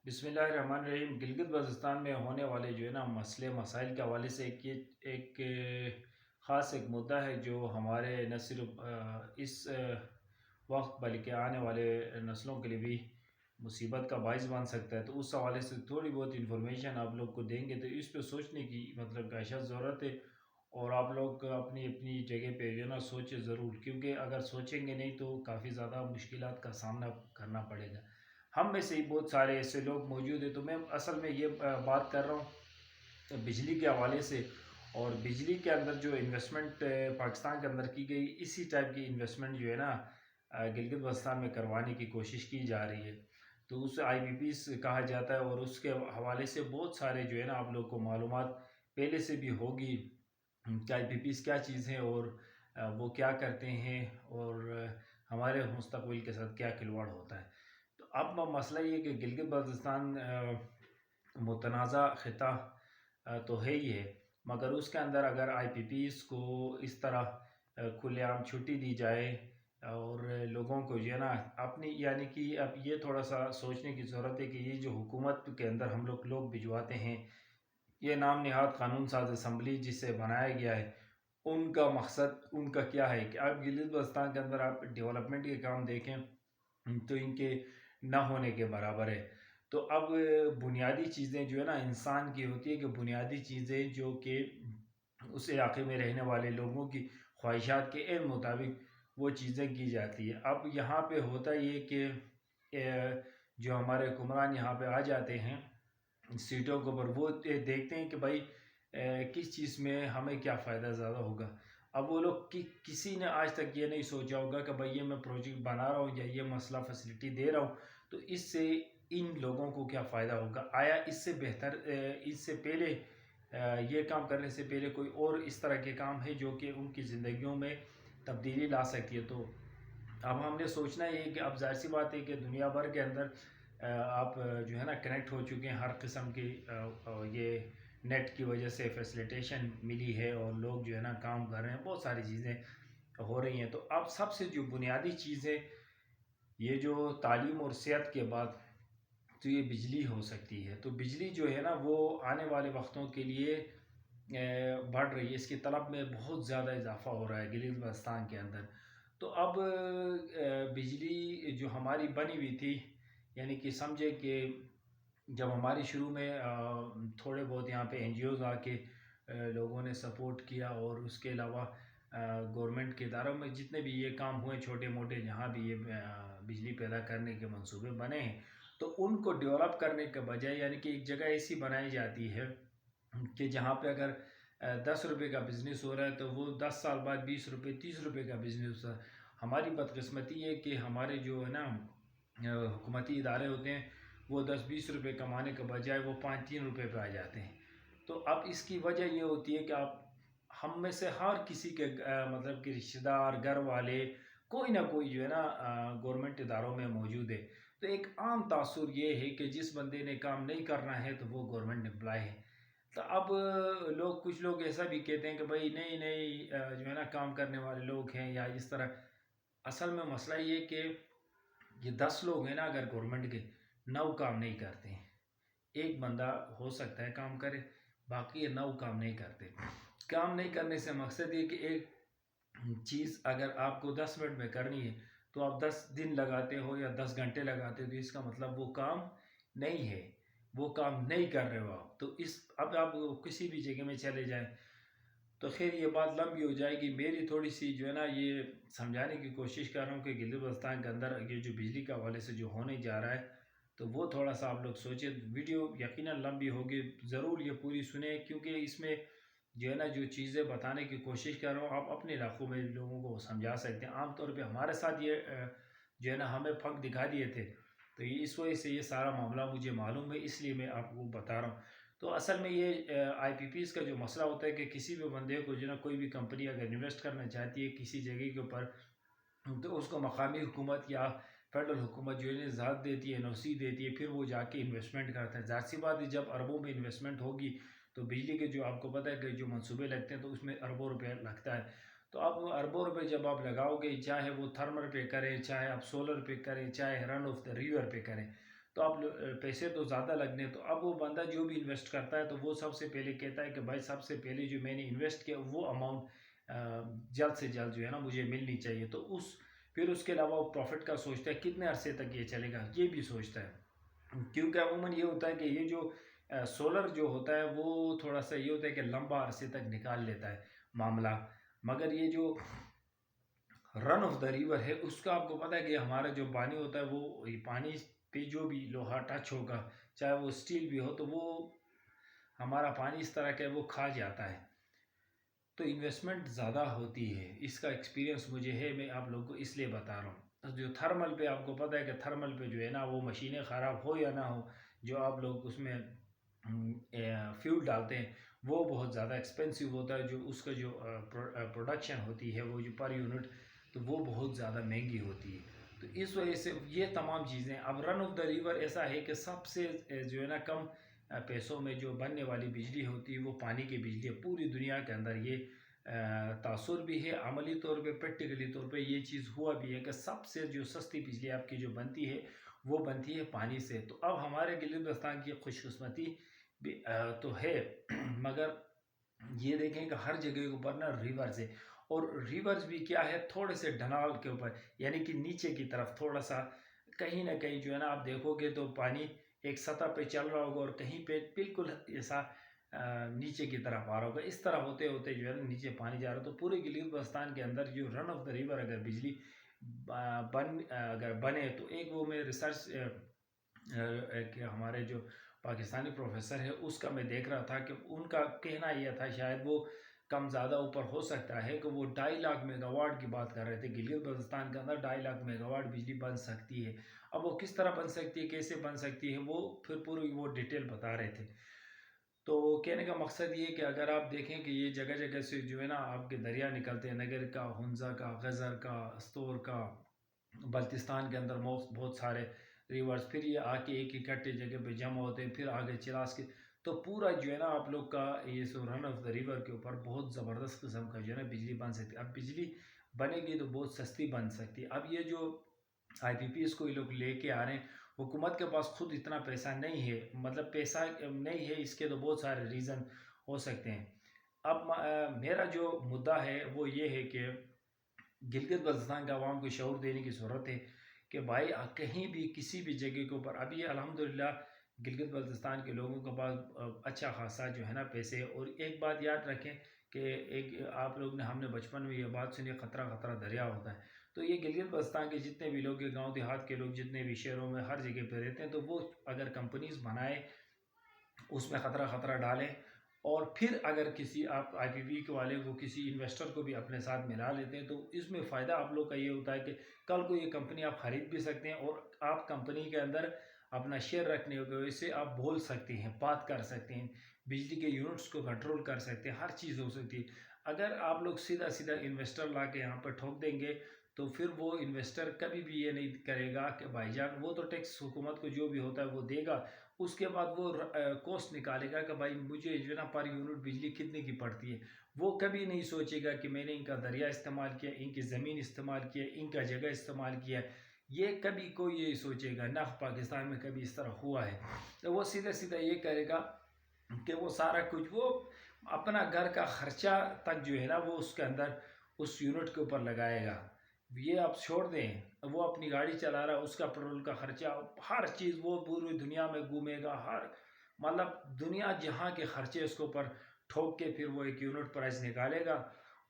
بسم اللہ الرحمن الرحیم۔ گلگت بلتستان میں ہونے والے جو ہے نا مسئلے مسائل کے حوالے سے ایک خاص ایک مدعا ہے جو ہمارے نہ صرف اس وقت بلکہ آنے والے نسلوں کے لیے بھی مصیبت کا باعث بن سکتا ہے۔ تو اس حوالے سے تھوڑی بہت انفارمیشن آپ لوگ کو دیں گے تو اس پہ سوچنے کی مطلب اشد ضرورت ہے، اور آپ لوگ اپنی اپنی جگہ پہ جو ہے نا سوچے ضرور، کیونکہ اگر سوچیں گے نہیں تو کافی زیادہ مشکلات کا سامنا کرنا پڑے گا۔ ہم میں سے ہی بہت سارے ایسے لوگ موجود ہیں، تو میں اصل میں یہ بات کر رہا ہوں بجلی کے حوالے سے، اور بجلی کے اندر جو انویسٹمنٹ پاکستان کے اندر کی گئی، اسی ٹائپ کی انویسٹمنٹ جو ہے نا گلگت بلتستان میں کروانے کی کوشش کی جا رہی ہے۔ تو اسے آئی پی پیز کہا جاتا ہے، اور اس کے حوالے سے بہت سارے جو ہے نا آپ لوگ کو معلومات پہلے سے بھی ہوگی کہ آئی پی پیز کیا چیز ہے، اور وہ کیا کرتے ہیں، اور ہمارے مستقبل کے ساتھ کیا کھلواڑ ہوتا ہے۔ تو اب مسئلہ یہ کہ گلگت بلتستان متنازع خطہ تو ہے ہی ہے، مگر اس کے اندر اگر آئی پی پیز کو اس طرح کھلے عام چھٹی دی جائے، اور لوگوں کو جو ہے نا اپنی یعنی کہ اب یہ تھوڑا سا سوچنے کی ضرورت ہے کہ یہ جو حکومت کے اندر ہم لوگ بھجواتے ہیں، یہ نام نہاد قانون ساز اسمبلی جسے بنایا گیا ہے، ان کا مقصد ان کا کیا ہے کہ اب گلگت بلتستان کے اندر آپ ڈیولپمنٹ کے کام دیکھیں تو ان کے نہ ہونے کے برابر ہے۔ تو اب بنیادی چیزیں جو ہے نا انسان کی ہوتی ہے کہ بنیادی چیزیں جو کہ اس علاقے میں رہنے والے لوگوں کی خواہشات کے عین مطابق وہ چیزیں کی جاتی ہیں۔ اب یہاں پہ ہوتا یہ کہ جو ہمارے حکمران یہاں پہ آ جاتے ہیں سیٹوں کے اوپر، وہ دیکھتے ہیں کہ بھائی کس چیز میں ہمیں کیا فائدہ زیادہ ہوگا۔ اب وہ لوگ کسی نے آج تک یہ نہیں سوچا ہوگا کہ بھائی یہ میں پروجیکٹ بنا رہا ہوں یا یہ مسئلہ فیسلٹی دے رہا ہوں تو اس سے ان لوگوں کو کیا فائدہ ہوگا، آیا اس سے بہتر اس سے پہلے یہ کام کرنے سے پہلے کوئی اور اس طرح کے کام ہے جو کہ ان کی زندگیوں میں تبدیلی لا سکتی ہے۔ تو اب ہم نے سوچنا یہ ہے کہ اب ظاہر سی بات ہے کہ دنیا بھر کے اندر آپ جو ہے نا کنیکٹ ہو چکے ہیں، ہر قسم کی یہ نیٹ کی وجہ سے فیسلیٹیشن ملی ہے، اور لوگ جو ہے نا کام کر رہے ہیں، بہت ساری چیزیں ہو رہی ہیں۔ تو اب سب سے جو بنیادی چیز ہے یہ جو تعلیم اور صحت کے بعد تو یہ بجلی ہو سکتی ہے۔ تو بجلی جو ہے نا وہ آنے والے وقتوں کے لیے بڑھ رہی ہے، اس کی طلب میں بہت زیادہ اضافہ ہو رہا ہے گلگت بلتستان کے اندر۔ تو اب بجلی جو ہماری بنی ہوئی تھی، یعنی کہ سمجھے کہ جب ہماری شروع میں تھوڑے بہت یہاں پہ این جی اوز آ کے لوگوں نے سپورٹ کیا، اور اس کے علاوہ گورنمنٹ کے اداروں میں جتنے بھی یہ کام ہوئے چھوٹے موٹے، جہاں بھی یہ بجلی پیدا کرنے کے منصوبے بنے ہیں، تو ان کو ڈیولپ کرنے کے بجائے یعنی کہ ایک جگہ ایسی بنائی جاتی ہے کہ جہاں پہ اگر 10 روپے کا بزنس ہو رہا ہے تو وہ 10 سال بعد 20 روپے 30 روپے کا بزنس ہو۔ ہماری بدقسمتی ہے کہ ہمارے جو ہے نا حکومتی ادارے ہوتے ہیں وہ 10-20 روپے کمانے کے بجائے وہ 5-3 روپے پہ آ جاتے ہیں۔ تو اب اس کی وجہ یہ ہوتی ہے کہ آپ ہم میں سے ہر کسی کے مطلب کہ رشتہ دار گھر والے کوئی نہ کوئی جو ہے نا گورنمنٹ اداروں میں موجود ہے۔ تو ایک عام تاثر یہ ہے کہ جس بندے نے کام نہیں کرنا ہے تو وہ گورنمنٹ امپلائی ہے۔ تو اب کچھ لوگ ایسا بھی کہتے ہیں کہ بھائی نئی نئی جو ہے نا کام کرنے والے لوگ ہیں یا اس طرح۔ اصل میں مسئلہ یہ کہ یہ 10 لوگ ہیں نا اگر گورنمنٹ کے 9 کام نہیں کرتے ہیں، ایک بندہ ہو سکتا ہے کام کرے، باقی یہ 9 کام نہیں کرتے۔ کام نہیں کرنے سے مقصد یہ کہ ایک چیز اگر آپ کو 10 منٹ میں کرنی ہے تو آپ 10 دن لگاتے ہو یا 10 گھنٹے لگاتے ہو، تو اس کا مطلب وہ کام نہیں ہے، وہ کام نہیں کر رہے ہو آپ۔ تو اب آپ کسی بھی جگہ میں چلے جائیں تو خیر یہ بات لمبی ہو جائے گی، میری تھوڑی سی جو ہے نا یہ سمجھانے کی کوشش کر رہا ہوں کہ گلگت بلتستان کے اندر یہ جو بجلی کے حوالے سے جو ہونے جا رہا ہے تو وہ تھوڑا سا آپ لوگ سوچیں۔ ویڈیو یقیناً لمبی ہوگی، ضرور یہ پوری سنیں، کیونکہ اس میں جو ہے نا جو چیزیں بتانے کی کوشش کر رہا ہوں آپ اپنے علاقوں میں لوگوں کو سمجھا سکتے ہیں۔ عام طور پہ ہمارے ساتھ یہ جو ہے نا ہمیں پھنک دکھا دیے تھے، تو اس وجہ سے یہ سارا معاملہ مجھے معلوم ہے، اس لیے میں آپ کو بتا رہا ہوں۔ تو اصل میں یہ آئی پی پیز کا جو مسئلہ ہوتا ہے کہ کسی بھی بندے کو جو ہے نا کوئی بھی کمپنی اگر انویسٹ کرنا چاہتی ہے کسی جگہ کے اوپر، تو اس کو مقامی حکومت یا فیڈرل حکومت جو ہے ذات دیتی ہے، این او سی دیتی ہے، پھر وہ جا کے انویسٹمنٹ کرتا ہے۔ ظاہر سی بات ہے جب اربوں میں انویسٹمنٹ ہوگی تو بجلی کے جو آپ کو پتہ ہے کہ جو منصوبے لگتے ہیں تو اس میں اربوں روپے لگتا ہے۔ تو اب اربوں روپے جب آپ لگاؤ گے، چاہے وہ تھرمل پہ کریں، چاہے آپ سولر پہ کریں، چاہے رن آف دا ریور پہ کریں، تو اب پیسے تو زیادہ لگنے، تو اب وہ بندہ جو بھی انویسٹ کرتا ہے تو وہ سب سے پہلے کہتا ہے کہ بھائی سب سے پہلے جو میں نے انویسٹ کیا وہ اماؤنٹ جلد سے جلد جو ہے نا مجھے ملنی چاہیے، تو پھر اس کے علاوہ وہ پروفٹ کا سوچتا ہے کتنے عرصے تک یہ چلے گا یہ بھی سوچتا ہے، کیونکہ عموماً یہ ہوتا ہے کہ یہ جو سولر جو ہوتا ہے وہ تھوڑا سا یہ ہوتا ہے کہ لمبا عرصے تک نکال لیتا ہے معاملہ، مگر یہ جو رن آف دا ریور ہے اس کا آپ کو پتہ ہے کہ ہمارا جو پانی ہوتا ہے وہ پانی پہ جو بھی لوہا ٹچ ہوگا چاہے وہ اسٹیل بھی ہو تو وہ ہمارا پانی اس طرح کا وہ کھا جاتا ہے، تو انویسٹمنٹ زیادہ ہوتی ہے، اس کا ایکسپیرینس مجھے ہے، میں آپ لوگوں کو اس لیے بتا رہا ہوں۔ جو تھرمل پہ آپ کو پتہ ہے کہ تھرمل پہ جو ہے نا وہ مشینیں خراب ہو یا نہ ہو، جو آپ لوگ اس میں فیول ڈالتے ہیں وہ بہت زیادہ ایکسپینسیو ہوتا ہے، جو اس کا جو پروڈکشن ہوتی ہے وہ جو پر یونٹ تو وہ بہت زیادہ مہنگی ہوتی ہے، تو اس وجہ سے یہ تمام چیزیں اب رن آف دا ریور ایسا ہے کہ سب سے جو ہے نا کم پیسوں میں جو بننے والی بجلی ہوتی ہے وہ پانی کی بجلی ہے، پوری دنیا کے اندر یہ تاثر بھی ہے، عملی طور پہ پریکٹیکلی طور پہ یہ چیز ہوا بھی ہے کہ سب سے جو سستی بجلی آپ کی جو بنتی ہے وہ بنتی ہے پانی سے، تو اب ہمارے گلگت بلتستان کی خوش قسمتی بھی تو ہے، مگر یہ دیکھیں کہ ہر جگہ کے اوپر نا ریورز ہے، اور ریورز بھی کیا ہے تھوڑے سے ڈھنال کے اوپر، یعنی کہ نیچے کی طرف تھوڑا سا کہیں نہ کہیں جو ہے نا آپ دیکھو گے تو پانی ایک سطح پہ چل رہا ہوگا اور کہیں پہ بالکل ایسا نیچے کی طرف آ رہا ہوگا، اس طرح ہوتے ہوتے جو ہے نا نیچے پانی جا رہا ہے، تو پورے گلگت بلتستان کے اندر جو رن آف دا ریور اگر بجلی اگر بنے تو ایک وہ میں ریسرچ کہ ہمارے جو پاکستانی پروفیسر ہے اس کا میں دیکھ رہا تھا کہ ان کا کہنا یہ تھا، شاید وہ کم زیادہ اوپر ہو سکتا ہے، کہ وہ 2.5 لاکھ میگا واٹ کی بات کر رہے تھے، گلگت بلتستان کے اندر 2.5 لاکھ میگا واٹ بجلی بن سکتی ہے، اب وہ کس طرح بن سکتی ہے کیسے بن سکتی ہے وہ پھر پوری وہ ڈیٹیل بتا رہے تھے، تو کہنے کا مقصد یہ کہ اگر آپ دیکھیں کہ یہ جگہ جگہ سے جو ہے نا آپ کے دریا نکلتے ہیں، نگر کا، ہنزا کا، غزر کا، استور کا، بلتستان کے اندر بہت سارے ریورز، پھر یہ آ کے ایک اکٹھے جگہ پہ جمع ہوتے ہیں، پھر آگے چلاس کے، تو پورا جو ہے نا آپ لوگ کا یہ سو رن آف دا ریور کے اوپر بہت زبردست قسم کا جو ہے نا بجلی بن سکتی ہے، اب بجلی بنے گی تو بہت سستی بن سکتی ہے، اب یہ جو آئی پی پی ایس کو یہ لوگ لے کے آ رہے ہیں، حکومت کے پاس خود اتنا پیسہ نہیں ہے، مطلب پیسہ نہیں ہے، اس کے تو بہت سارے ریزن ہو سکتے ہیں، اب میرا جو مدعا ہے وہ یہ ہے کہ گلگت بلتستان کے عوام کو شعور دینے کی ضرورت ہے کہ بھائی کہیں بھی کسی بھی جگہ کے اوپر ابھی الحمدللہ گلگت بلتستان کے لوگوں کے پاس اچھا خاصا جو ہے نا پیسے، اور ایک بات یاد رکھیں کہ ایک آپ لوگ نے ہم نے بچپن میں یہ بات سنی، خطرہ خطرہ دریا ہوتا ہے، تو یہ گلگت بلتستان کے جتنے بھی لوگ، گاؤں دیہات کے لوگ جتنے بھی شہروں میں ہر جگہ پہ رہتے ہیں، تو وہ اگر کمپنیز بنائے اس میں خطرہ خطرہ ڈالیں، اور پھر اگر کسی آپ آئی پی پی کے والے کو کسی انویسٹر کو بھی اپنے ساتھ ملا لیتے ہیں، تو اس میں فائدہ آپ لوگ کا یہ ہوتا ہے کہ کل کو یہ کمپنی آپ خرید بھی سکتے ہیں، اور آپ کمپنی کے اندر اپنا شیئر رکھنے کی وجہ سے آپ بول سکتے ہیں، بات کر سکتے ہیں، بجلی کے یونٹس کو کنٹرول کر سکتے ہیں، ہر چیز ہو سکتی ہے، اگر آپ لوگ سیدھا سیدھا انویسٹر لا کے یہاں پر ٹھوک دیں گے تو پھر وہ انویسٹر کبھی بھی یہ نہیں کرے گا کہ بھائی جان، وہ تو ٹیکس حکومت کو جو بھی ہوتا ہے وہ دے گا، اس کے بعد وہ کوسٹ نکالے گا کہ بھائی مجھے جو ہے نا پر یونٹ بجلی کتنے کی پڑتی ہے، وہ کبھی نہیں سوچے گا کہ میں نے ان کا دریا استعمال کیا، ان کی زمین استعمال کیا، ان کا جگہ استعمال کیا، یہ کبھی کوئی یہ سوچے گا نہ، پاکستان میں کبھی اس طرح ہوا ہے، تو وہ سیدھا سیدھا یہ کرے گا کہ وہ سارا کچھ وہ اپنا گھر کا خرچہ تک جو ہے نا وہ اس کے اندر اس یونٹ کے اوپر لگائے گا، یہ آپ چھوڑ دیں، وہ اپنی گاڑی چلا رہا ہے اس کا پیٹرول کا خرچہ، ہر چیز وہ پوری دنیا میں گھومے گا، ہر مطلب دنیا جہاں کے خرچے اس کے اوپر ٹھوک کے پھر وہ ایک یونٹ پرائز نکالے گا،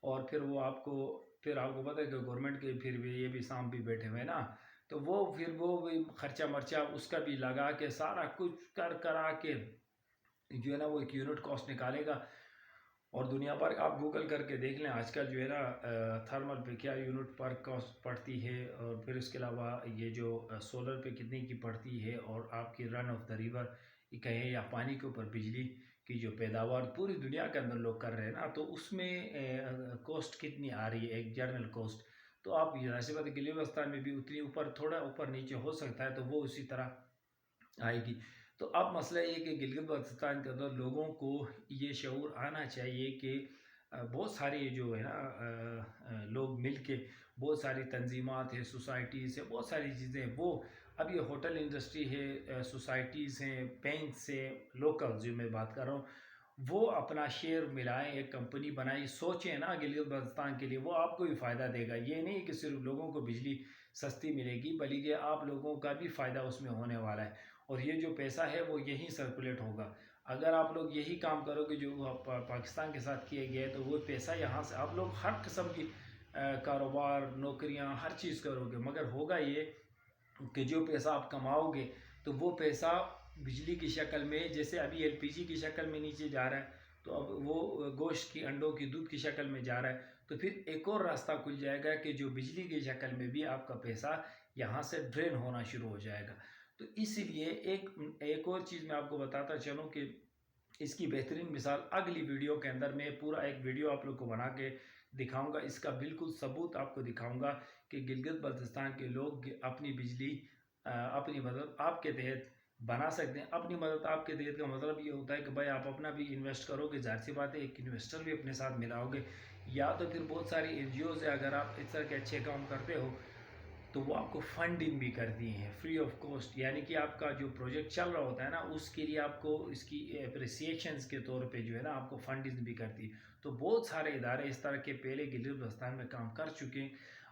اور پھر وہ آپ کو پتہ ہے کہ گورنمنٹ کے پھر بھی یہ بھی سانپ بھی بیٹھے ہوئے نا، تو وہ پھر وہ بھی خرچہ مرچہ اس کا بھی لگا کے سارا کچھ کرا کے جو ہے نا وہ ایک یونٹ کاسٹ نکالے گا، اور دنیا پر آپ گوگل کر کے دیکھ لیں آج کل جو ہے نا تھرمل پہ کیا یونٹ پر کاسٹ پڑتی ہے، اور پھر اس کے علاوہ یہ جو سولر پہ کتنے کی پڑتی ہے، اور آپ کی رن آف دا ریور کہیں یا پانی کے اوپر بجلی کی جو پیداوار پوری دنیا کے اندر لوگ کر رہے ہیں نا، تو اس میں کوسٹ کتنی آ رہی ہے ایک جرنل کوسٹ، تو آپ ظاہر سی بات ہے گلگت بلتستان میں بھی اتنی اوپر تھوڑا اوپر نیچے ہو سکتا ہے، تو وہ اسی طرح آئے گی، تو اب مسئلہ یہ کہ گلگت بلتستان کے اندر لوگوں کو یہ شعور آنا چاہیے کہ بہت سارے جو ہے نا لوگ مل کے، بہت ساری تنظیمات ہیں، سوسائٹیز ہیں، بہت ساری چیزیں ہیں، وہ اب یہ ہوٹل انڈسٹری ہے، سوسائٹیز ہیں، بینک سے، لوکل جو میں بات کر رہا ہوں، وہ اپنا شیئر ملائیں، ایک کمپنی بنائیں، سوچیں نا گلگت بلتستان کے لیے، وہ آپ کو بھی فائدہ دے گا۔ یہ نہیں کہ صرف لوگوں کو بجلی سستی ملے گی، بلکہ آپ لوگوں کا بھی فائدہ اس میں ہونے والا ہے، اور یہ جو پیسہ ہے وہ یہیں سرکولیٹ ہوگا۔ اگر آپ لوگ یہی کام کرو گے جو پاکستان کے ساتھ کیے گئے، تو وہ پیسہ یہاں سے آپ لوگ ہر قسم کی کاروبار، نوکریاں، ہر چیز کرو گے، مگر ہوگا یہ کہ جو پیسہ آپ کماؤ گے تو وہ پیسہ بجلی کی شکل میں، جیسے ابھی ایل پی جی کی شکل میں نیچے جا رہا ہے، تو اب وہ گوشت کی، انڈوں کی، دودھ کی شکل میں جا رہا ہے، تو پھر ایک اور راستہ کھل جائے گا کہ جو بجلی کی شکل میں بھی آپ کا پیسہ یہاں سے ڈرین ہونا شروع ہو جائے گا۔ تو اسی لیے ایک اور چیز میں آپ کو بتاتا چلوں کہ اس کی بہترین مثال اگلی ویڈیو کے اندر میں پورا ایک ویڈیو آپ لوگ کو بنا کے دکھاؤں گا، اس کا بالکل ثبوت آپ کو دکھاؤں گا کہ گلگت بلتستان کے لوگ اپنی بجلی اپنی مدد آپ کے تحت بنا سکتے ہیں۔ اپنی مدد آپ کے تحت کا مطلب یہ ہوتا ہے کہ بھائی آپ اپنا بھی انویسٹ کرو گے، ظاہر سی بات ہے ایک انویسٹر بھی اپنے ساتھ ملاؤ گے، یا تو پھر بہت ساری این جی اوز ہے، اگر آپ اس طرح کے اچھے کام کرتے ہو تو وہ آپ کو فنڈنگ بھی کرتی ہیں فری آف کاسٹ، یعنی کہ آپ کا جو پروجیکٹ چل رہا ہوتا ہے نا، اس کے لیے آپ کو اس کی اپریسیشنز کے طور پہ جو ہے نا آپ کو فنڈنگ بھی کرتی ہے۔ تو بہت سارے ادارے اس طرح کے پہلے گلگت بلتستان میں کام کر چکے ہیں۔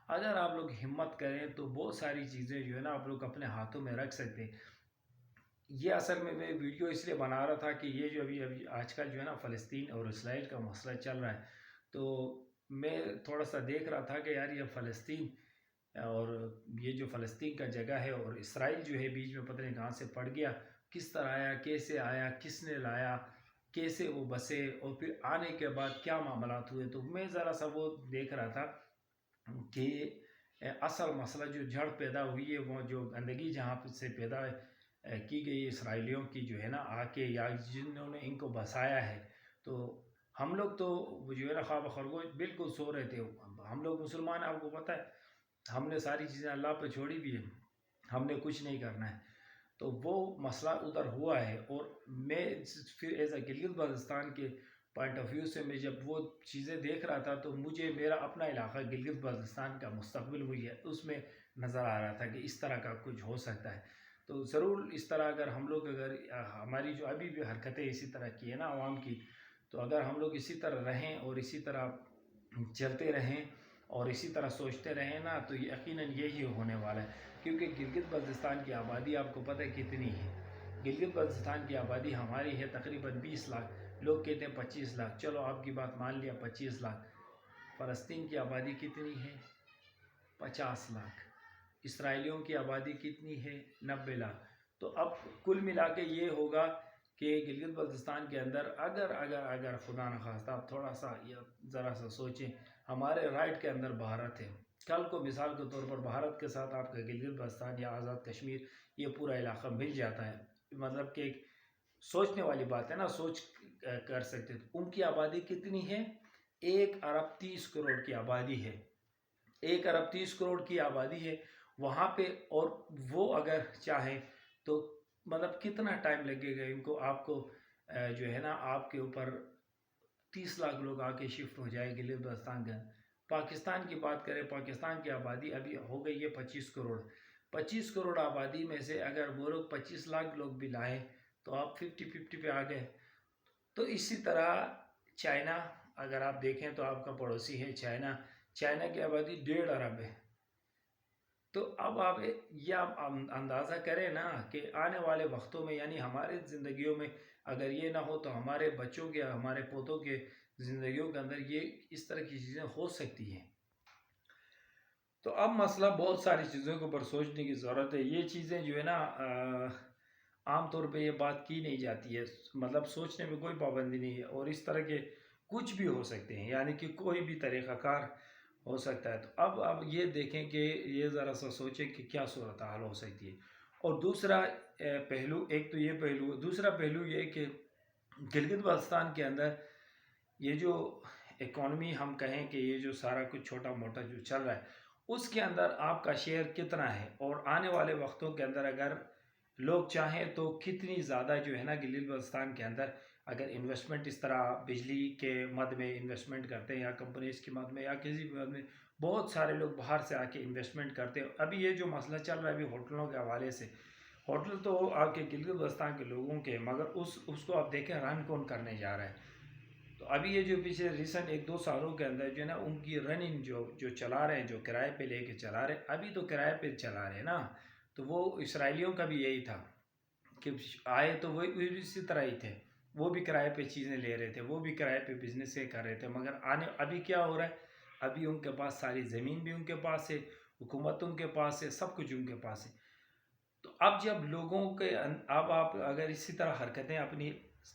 اگر آپ لوگ ہمت کریں تو بہت ساری چیزیں جو ہے نا آپ لوگ اپنے ہاتھوں میں رکھ سکتے ہیں۔ یہ اصل میں ویڈیو اس لیے بنا رہا تھا کہ یہ جو ابھی آج کل جو ہے نا فلسطین اور اسرائیل کا مسئلہ چل رہا ہے، تو میں تھوڑا سا دیکھ رہا تھا کہ یار یہ فلسطین اور یہ جو فلسطین کا جگہ ہے اور اسرائیل جو ہے بیچ میں پتہ نہیں کہاں سے پڑ گیا، کس طرح آیا، کیسے آیا، کس نے لایا، کیسے وہ بسے، اور پھر آنے کے بعد کیا معاملات ہوئے۔ تو میں ذرا سا وہ دیکھ رہا تھا کہ اصل مسئلہ جو جڑ پیدا ہوئی ہے، وہ جو گندگی جہاں سے پیدا کی گئی اسرائیلیوں کی جو ہے نا آ کے، یا جنہوں نے ان کو بسایا ہے، تو ہم لوگ تو جو ہے نا خواب خرگوش بالکل سو رہے تھے۔ ہم لوگ مسلمان ہیں، آپ کو پتہ ہے ہم نے ساری چیزیں اللہ پہ چھوڑی بھی ہیں، ہم نے کچھ نہیں کرنا ہے۔ تو وہ مسئلہ ادھر ہوا ہے، اور میں پھر ایز اے گلگت بلتستان کے پوائنٹ آف ویو سے میں جب وہ چیزیں دیکھ رہا تھا تو مجھے میرا اپنا علاقہ گلگت بلتستان کا مستقبل مجھے اس میں نظر آ رہا تھا کہ اس طرح کا کچھ ہو سکتا ہے۔ تو ضرور اس طرح اگر ہم لوگ ہماری جو ابھی بھی حرکتیں اسی طرح کی ہے نا عوام کی، تو اگر ہم لوگ اسی طرح رہیں اور اسی طرح چلتے رہیں اور اسی طرح سوچتے رہیں نا، تو یقیناً یہی ہونے والا ہے۔ کیونکہ گلگت بلتستان کی آبادی آپ کو پتہ ہے کتنی ہے۔ گلگت بلتستان کی آبادی ہماری ہے تقریباً 20 لاکھ، لوگ کہتے ہیں 25 لاکھ، چلو آپ کی بات مان لیا 25 لاکھ۔ فلسطین کی آبادی کتنی ہے؟ 50 لاکھ۔ اسرائیلیوں کی آبادی کتنی ہے؟ 90 لاکھ۔ تو اب کل ملا کے یہ ہوگا کہ گلگت بلتستان کے اندر اگر خدا نخواستہ آپ تھوڑا سا یا ذرا سا سوچیں، ہمارے رائٹ کے اندر بھارت ہے، کل کو مثال کے طور پر بھارت کے ساتھ آپ کا گلگت بلتستان یا آزاد کشمیر یہ پورا علاقہ مل جاتا ہے، مطلب کہ ایک سوچنے والی بات ہے نا، سوچ کر سکتے۔ ان کی آبادی کتنی ہے؟ 1 ارب 30 کروڑ کی آبادی ہے، 1 ارب 30 کروڑ کی آبادی ہے وہاں پہ، اور وہ اگر چاہیں تو مطلب کتنا ٹائم لگے گا ان کو، آپ کو جو ہے نا آپ کے اوپر 30 لاکھ لوگ آ کے شفٹ ہو جائے گلگت بلتستان کے۔ پاکستان کی بات کریں، پاکستان کی آبادی ابھی ہو گئی ہے 25 کروڑ۔ 25 کروڑ آبادی میں سے اگر وہ لوگ 25 لاکھ لوگ بھی لائیں تو آپ 50-50 پہ آ گئے۔ تو اسی طرح چائنا اگر آپ دیکھیں تو آپ کا پڑوسی ہے چائنا کی آبادی 1.5 ارب ہے۔ تو اب آپ یہ اندازہ کریں نا کہ آنے والے وقتوں میں، یعنی ہمارے زندگیوں میں اگر یہ نہ ہو تو ہمارے بچوں کے، ہمارے پوتوں کے زندگیوں کے اندر یہ اس طرح کی چیزیں ہو سکتی ہیں۔ تو اب مسئلہ بہت ساری چیزوں کے اوپر سوچنے کی ضرورت ہے۔ یہ چیزیں جو ہے نا عام طور پہ یہ بات کی نہیں جاتی ہے، مطلب سوچنے میں کوئی پابندی نہیں ہے، اور اس طرح کے کچھ بھی ہو سکتے ہیں، یعنی کہ کوئی بھی طریقہ کار ہو سکتا ہے۔ تو اب یہ دیکھیں کہ یہ ذرا سا سوچیں کہ کیا صورتحال ہو سکتی ہے۔ اور دوسرا پہلو، ایک تو یہ پہلو، دوسرا پہلو یہ کہ گلگت بلتستان کے اندر یہ جو اکانومی ہم کہیں کہ یہ جو سارا کچھ چھوٹا موٹا جو چل رہا ہے اس کے اندر آپ کا شیئر کتنا ہے، اور آنے والے وقتوں کے اندر اگر لوگ چاہیں تو کتنی زیادہ جو ہے نا گلگت بلتستان کے اندر اگر انویسٹمنٹ اس طرح بجلی کے مد میں انویسٹمنٹ کرتے ہیں یا کمپنیز کی مد میں یا کسی بھی مد میں، بہت سارے لوگ باہر سے آ کے انویسٹمنٹ کرتے ہیں. ابھی یہ جو مسئلہ چل رہا ہے ابھی ہوٹلوں کے حوالے سے، ہوٹل تو آپ کے گلگت بلتستان کے لوگوں کے، مگر اس کو آپ دیکھیں رن کون کرنے جا رہا ہے. تو ابھی یہ جو پیچھے ریسنٹ 1-2 سالوں کے اندر جو ہے نا ان کی رننگ جو چلا رہے ہیں، جو کرائے پہ لے کے چلا رہے ہیں، ابھی تو کرائے پہ چلا رہے ہیں نا. تو وہ اسرائیلیوں کا بھی یہی تھا کہ آئے تو وہ اسی طرح ہی تھے، وہ بھی کرائے پہ چیزیں لے رہے تھے، وہ بھی کرائے پہ بزنس کر رہے تھے. مگر ابھی کیا ہو رہا ہے، ابھی ان کے پاس ساری زمین بھی ان کے پاس ہے، حکومت ان کے پاس ہے، سب کچھ ان کے پاس ہے. تو اب جب لوگوں کے اب آپ اگر اسی طرح حرکتیں اپنی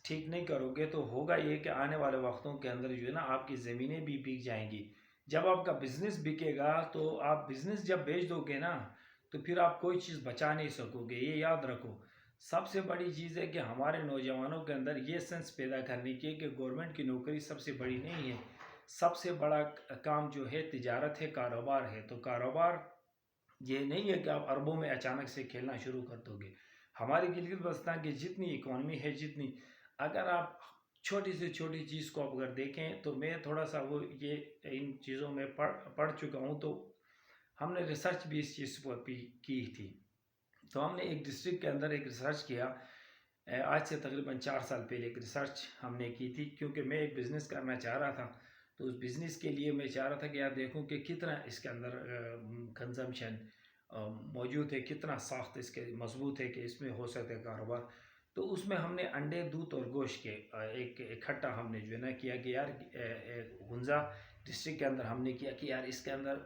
ٹھیک نہیں کرو گے تو ہوگا یہ کہ آنے والے وقتوں کے اندر جو ہے نا آپ کی زمینیں بھی بک جائیں گی. جب آپ کا بزنس بکے گا تو آپ بزنس جب بیچ دو گے نا تو پھر آپ کوئی چیز بچا نہیں سکو گے. یہ یاد رکھو. سب سے بڑی چیز ہے کہ ہمارے نوجوانوں کے اندر یہ سینس پیدا کرنے کی کہ گورنمنٹ کی نوکری سب سے بڑی نہیں ہے. سب سے بڑا کام جو ہے تجارت ہے، کاروبار ہے. تو کاروبار یہ نہیں ہے کہ آپ اربوں میں اچانک سے کھیلنا شروع کر دو گے. ہماری گلگت بلتستان کی جتنی اکانومی ہے، جتنی اگر آپ چھوٹی سے چھوٹی چیز کو آپ اگر دیکھیں تو میں تھوڑا سا وہ یہ ان چیزوں میں پڑھ چکا ہوں. تو ہم نے ریسرچ بھی اس چیز پر کی تھی. تو ہم نے ایک ڈسٹرکٹ کے اندر ایک ریسرچ کیا، آج سے تقریباً 4 سال پہلے ایک ریسرچ ہم نے کی تھی، کیونکہ میں ایک بزنس کرنا چاہ رہا تھا. تو اس بزنس کے لیے میں چاہ رہا تھا کہ یار دیکھوں کہ کتنا اس کے اندر کنزمپشن موجود ہے، کتنا ساخت اس کے مضبوط ہے کہ اس میں ہو سکتا ہے کاروبار. تو اس میں ہم نے انڈے، دودھ اور گوشت کے ایک اکٹھا ہم نے جو ہے نا کیا کہ یار ہنزا ڈسٹرکٹ کے اندر ہم نے کیا کہ یار اس کے اندر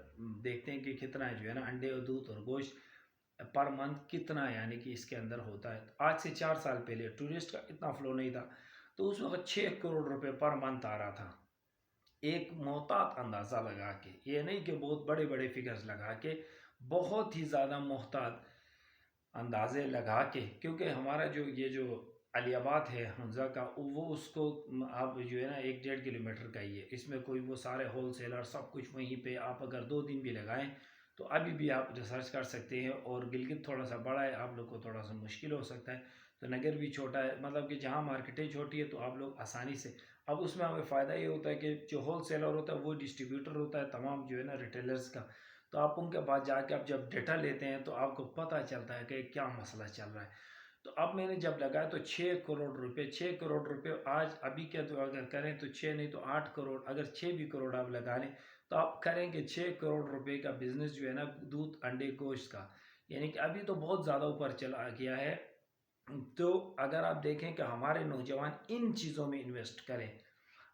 دیکھتے ہیں کہ کتنا جو ہے نا انڈے اور دودھ اور گوشت پر منتھ کتنا یعنی کہ اس کے اندر ہوتا ہے. آج سے 4 سال پہلے ٹورسٹ کا اتنا فلو نہیں تھا، تو اس وقت 6 کروڑ روپے پر منتھ آ رہا تھا. ایک محتاط اندازہ لگا کے، یہ نہیں کہ بہت بڑے بڑے فگرز لگا کے، بہت ہی زیادہ محتاط اندازے لگا کے. کیونکہ ہمارا جو علی آباد ہے حنزہ کا، وہ اس کو آپ جو ہے نا 1-1.5 کلومیٹر کا ہی ہے. اس میں کوئی وہ سارے ہول سیلر سب کچھ وہیں پہ، آپ اگر 2 دن بھی لگائیں تو ابھی بھی آپ ریسرچ کر سکتے ہیں. اور گلگت تھوڑا سا بڑا ہے، آپ لوگ کو تھوڑا سا مشکل ہو سکتا ہے. تو نگر بھی چھوٹا ہے، مطلب کہ جہاں مارکیٹیں چھوٹی ہے تو آپ لوگ آسانی سے. اب اس میں ہمیں فائدہ یہ ہوتا ہے کہ جو ہول سیلر ہوتا ہے وہ ڈسٹریبیوٹر ہوتا ہے تمام جو ہے نا ریٹیلرز کا. تو آپ ان کے پاس جا کے آپ جب ڈیٹا لیتے ہیں تو آپ کو پتہ چلتا ہے کہ کیا مسئلہ چل رہا ہے. تو اب میں نے جب لگایا تو 6 کروڑ روپے آج ابھی کیا تو اگر کریں تو 6 نہیں تو 8 کروڑ، اگر 6 بھی کروڑ آپ لگا لیں تو آپ کریں گے 6 کروڑ روپے کا بزنس جو ہے نا دودھ، انڈے، گوشت کا. یعنی کہ ابھی تو بہت زیادہ اوپر چلا گیا ہے. تو اگر آپ دیکھیں کہ ہمارے نوجوان ان چیزوں میں انویسٹ کریں.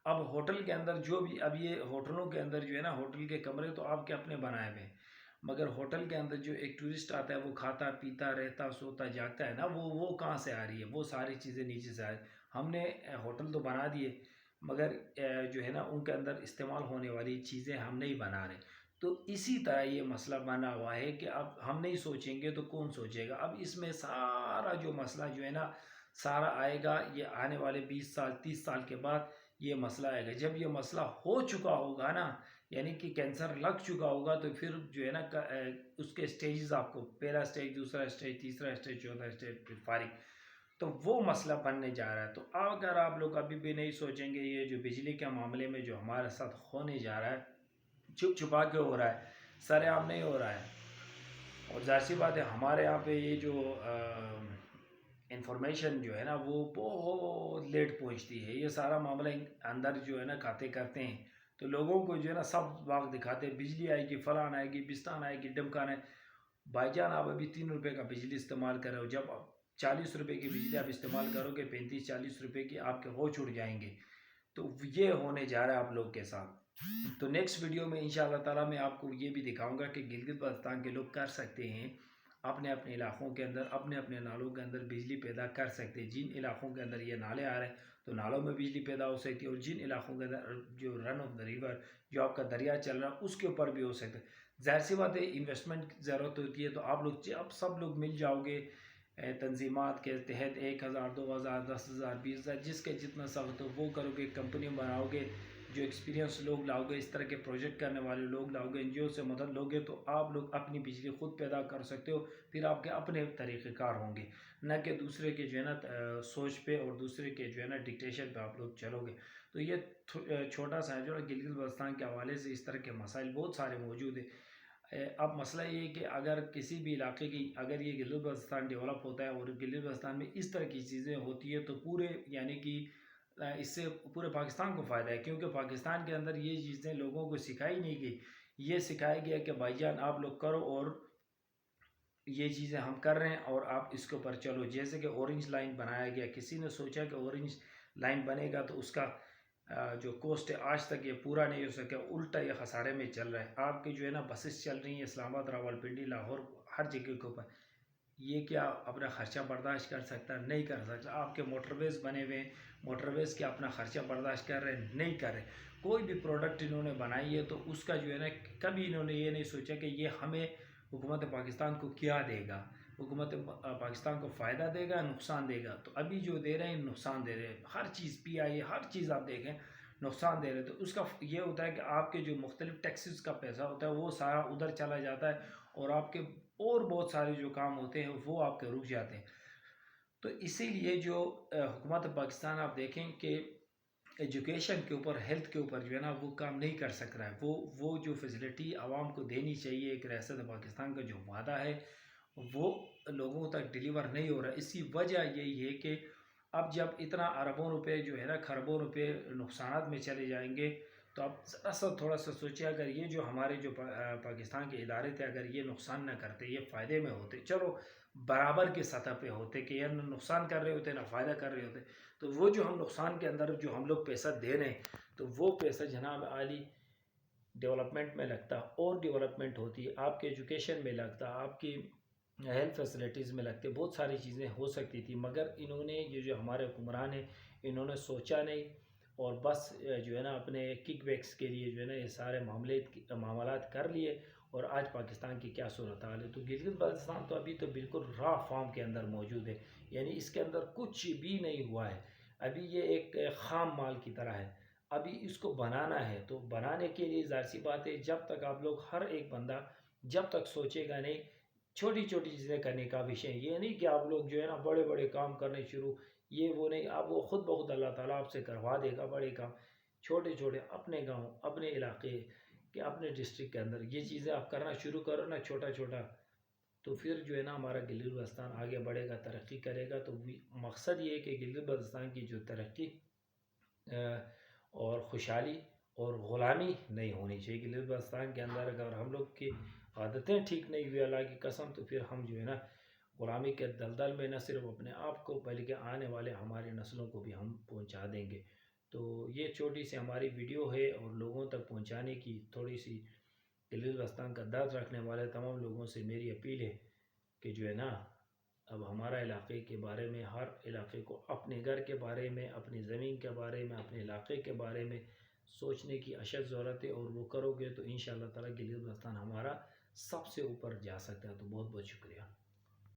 اب ہوٹل کے اندر جو بھی، اب یہ ہوٹلوں کے اندر جو ہے نا ہوٹل کے کمرے تو آپ کے اپنے بنائے ہوئے ہیں، مگر ہوٹل کے اندر جو ایک ٹورسٹ آتا ہے وہ کھاتا پیتا رہتا سوتا جاگتا ہے نا، وہ کہاں سے آ رہی ہے؟ وہ ساری چیزیں نیچے سے آ رہی. ہم نے ہوٹل تو بنا دیے مگر جو ہے نا ان کے اندر استعمال ہونے والی چیزیں ہم نہیں بنا رہے. تو اسی طرح یہ مسئلہ بنا ہوا ہے کہ اب ہم نہیں سوچیں گے تو کون سوچے گا. اب اس میں سارا جو مسئلہ جو ہے نا سارا آئے گا یہ آنے والے 20 سال 30 سال کے بعد. یہ مسئلہ آئے گا جب یہ مسئلہ ہو چکا ہوگا نا، یعنی کہ کینسر لگ چکا ہوگا تو پھر جو ہے نا اس کے سٹیجز آپ کو، پہلا سٹیج، دوسرا سٹیج، تیسرا سٹیج، چوتھا سٹیج، پھر فارغ. تو وہ مسئلہ بننے جا رہا ہے. تو اگر آپ لوگ ابھی بھی نہیں سوچیں گے یہ جو بجلی کے معاملے میں جو ہمارے ساتھ ہونے جا رہا ہے، چھپ چھپا کے ہو رہا ہے، سر عام نہیں ہو رہا ہے. اور ظاہر سی بات ہے ہمارے یہاں پہ یہ جو انفارمیشن جو ہے نا وہ بہت لیٹ پہنچتی ہے. یہ سارا معاملہ اندر جو ہے نا کھاتے کرتے ہیں تو لوگوں کو جو ہے نا سب وقت دکھاتے ہیں بجلی آئے گی، فلان آئے گی، بستان آئے گی، ڈمکان ہے. بھائی جان آپ ابھی 3 روپے کا بجلی استعمال کر رہے ہو، جب 40 روپے کی بجلی آپ استعمال کرو گے 35-40 روپے کی آپ کے ہو چھوٹ جائیں گے. تو یہ ہونے جا رہا ہے آپ لوگ کے ساتھ. تو نیکسٹ ویڈیو میں انشاءاللہ تعالیٰ میں آپ کو یہ بھی دکھاؤں گا کہ گلگت بلتستان کے لوگ کر سکتے ہیں اپنے اپنے علاقوں کے اندر، اپنے اپنے نالوں کے اندر بجلی پیدا کر سکتے ہیں. جن علاقوں کے اندر یہ نالے آ رہے ہیں تو نالوں میں بجلی پیدا ہو سکتی ہے، اور جن علاقوں کے اندر جو رن آف دا ریور جو آپ کا دریا چل رہا ہے اس کے اوپر بھی ہو سکتا ہے. ظاہر سی بات ہے انویسٹمنٹ کی ضرورت ہوتی ہے. تو آپ لوگ اب سب لوگ مل جاؤ گے تنظیمات کے تحت 1,000 2,000 10,000 20,000 جس کے جتنا سخت ہو وہ کرو گے، کمپنی بناؤ گے، جو ایکسپیرینس لوگ لاؤ گے، اس طرح کے پروجیکٹ کرنے والے لوگ لاؤ گے، NGO سے مدد لوگے، تو آپ لوگ اپنی بجلی خود پیدا کر سکتے ہو. پھر آپ کے اپنے طریقہ کار ہوں گے، نہ کہ دوسرے کے جو ہے نا سوچ پہ اور دوسرے کے جو ہے نا ڈکٹیشن پہ آپ لوگ چلو گے. تو یہ چھوٹا سا جو ہے گلگت بلتستان کے حوالے سے اس طرح کے مسائل بہت سارے موجود ہیں. اب مسئلہ یہ ہے کہ اگر کسی بھی علاقے کی اگر یہ گلگت بلتستان ڈیولپ ہوتا ہے اور گلگت بلتستان میں اس طرح کی چیزیں ہوتی ہے تو پورے یعنی کہ اس سے پورے پاکستان کو فائدہ ہے، کیونکہ پاکستان کے اندر یہ چیزیں لوگوں کو سکھائی نہیں گئی. یہ سکھایا گیا کہ بھائی جان آپ لوگ کرو اور یہ چیزیں ہم کر رہے ہیں اور آپ اس کے اوپر چلو. جیسے کہ اورنج لائن بنایا گیا، کسی نے سوچا کہ اورنج لائن بنے گا تو اس کا جو کوسٹ ہے آج تک یہ پورا نہیں ہو سکا، الٹا یہ خسارے میں چل رہا ہے. آپ کی جو ہے نا بسز چل رہی ہیں اسلام آباد، راولپنڈی، لاہور، ہر جگہ کے اوپر. یہ کیا اپنا خرچہ برداشت کر سکتا؟ نہیں کر سکتا. آپ کے موٹر ویز بنے ہوئے ہیں، موٹر ویز کے اپنا خرچہ برداشت کر رہے ہیں؟ نہیں کر رہے. کوئی بھی پروڈکٹ انہوں نے بنائی ہے تو اس کا جو ہے نا کبھی انہوں نے یہ نہیں سوچا کہ یہ ہمیں حکومت پاکستان کو کیا دے گا، حکومت پاکستان کو فائدہ دے گا نقصان دے گا. تو ابھی جو دے رہے ہیں نقصان دے رہے ہیں، ہر چیز PI ہر چیز آپ دیکھیں نقصان دے رہے ہیں. تو اس کا یہ ہوتا ہے کہ آپ کے جو مختلف ٹیکسز کا پیسہ ہوتا ہے وہ سارا ادھر چلا جاتا ہے اور آپ کے اور بہت سارے جو کام ہوتے ہیں وہ آپ کے رک جاتے ہیں. تو اسی لیے جو حکومت پاکستان آپ دیکھیں کہ ایجوکیشن کے اوپر، ہیلتھ کے اوپر جو ہے نا وہ کام نہیں کر سک رہا ہے. وہ جو فیسلٹی عوام کو دینی چاہیے، ایک ریاست پاکستان کا جو وعدہ ہے وہ لوگوں تک ڈیلیور نہیں ہو رہا. اس کی وجہ یہی ہے کہ اب جب اتنا اربوں روپے جو ہے نا خربوں روپے نقصانات میں چلے جائیں گے تو آپ ذرا سا تھوڑا سا سوچیں، اگر یہ جو ہمارے جو پاکستان کے ادارے تھے اگر یہ نقصان نہ کرتے، یہ فائدے میں ہوتے، چلو برابر کی سطح پہ ہوتے کہ یہ نقصان کر رہے ہوتے نہ فائدہ کر رہے ہوتے، تو وہ جو ہم نقصان کے اندر جو ہم لوگ پیسہ دے رہے ہیں تو وہ پیسہ جناب عالی ڈیولپمنٹ میں لگتا اور ڈیولپمنٹ ہوتی، آپ کے ایجوکیشن میں لگتا، آپ کی ہیلتھ فیسلٹیز میں لگتے، بہت ساری چیزیں ہو سکتی تھی. مگر انہوں نے یہ جو ہمارے حکمران ہیں انہوں نے سوچا نہیں اور بس جو ہے نا اپنے کک بیکس کے لیے جو ہے نا یہ سارے معاملات کر لیے. اور آج پاکستان کی کیا صورتحال ہے. تو گلگت بلتستان تو ابھی تو بالکل را فارم کے اندر موجود ہے، یعنی اس کے اندر کچھ بھی نہیں ہوا ہے. ابھی یہ ایک خام مال کی طرح ہے. ابھی اس کو بنانا ہے تو بنانے کے لیے ظاہر سی بات ہے جب تک آپ لوگ ہر ایک بندہ جب تک سوچے گا نہیں چھوٹی چھوٹی چیزیں کرنے کا بھی ہے، یہ نہیں کہ آپ لوگ جو ہے نا بڑے بڑے کام کرنے شروع، یہ وہ نہیں. آپ وہ خود بخود اللہ تعالیٰ آپ سے کروا دے گا بڑے کام. چھوٹے چھوٹے اپنے گاؤں، اپنے علاقے کہ اپنے ڈسٹرکٹ کے اندر یہ چیزیں آپ کرنا شروع کرو نا چھوٹا چھوٹا، تو پھر جو ہے نا ہمارا گلگت بلتستان آگے بڑھے گا، ترقی کرے گا. تو مقصد یہ ہے کہ گلگت بلتستان کی جو ترقی اور خوشحالی اور غلامی نہیں ہونی چاہیے. گلگت بلتستان کے اندر اگر ہم لوگ کی عادتیں ٹھیک نہیں ہوئی اللہ کی قسم تو پھر ہم جو ہے نا غلامی کے دلدل میں نہ صرف اپنے آپ کو بلکہ آنے والے ہماری نسلوں کو بھی ہم پہنچا دیں گے. تو یہ چھوٹی سی ہماری ویڈیو ہے اور لوگوں تک پہنچانے کی تھوڑی سی گلگت بلتستان کا درد رکھنے والے تمام لوگوں سے میری اپیل ہے کہ جو ہے نا اب ہمارا علاقے کے بارے میں، ہر علاقے کو اپنے گھر کے بارے میں، اپنی زمین کے بارے میں، اپنے علاقے کے بارے میں سوچنے کی اشد ضرورت ہے. اور وہ کرو گے تو انشاءاللہ تعالیٰ گلگت بلتستان ہمارا سب سے اوپر جا سکتا ہے. تو بہت بہت شکریہ.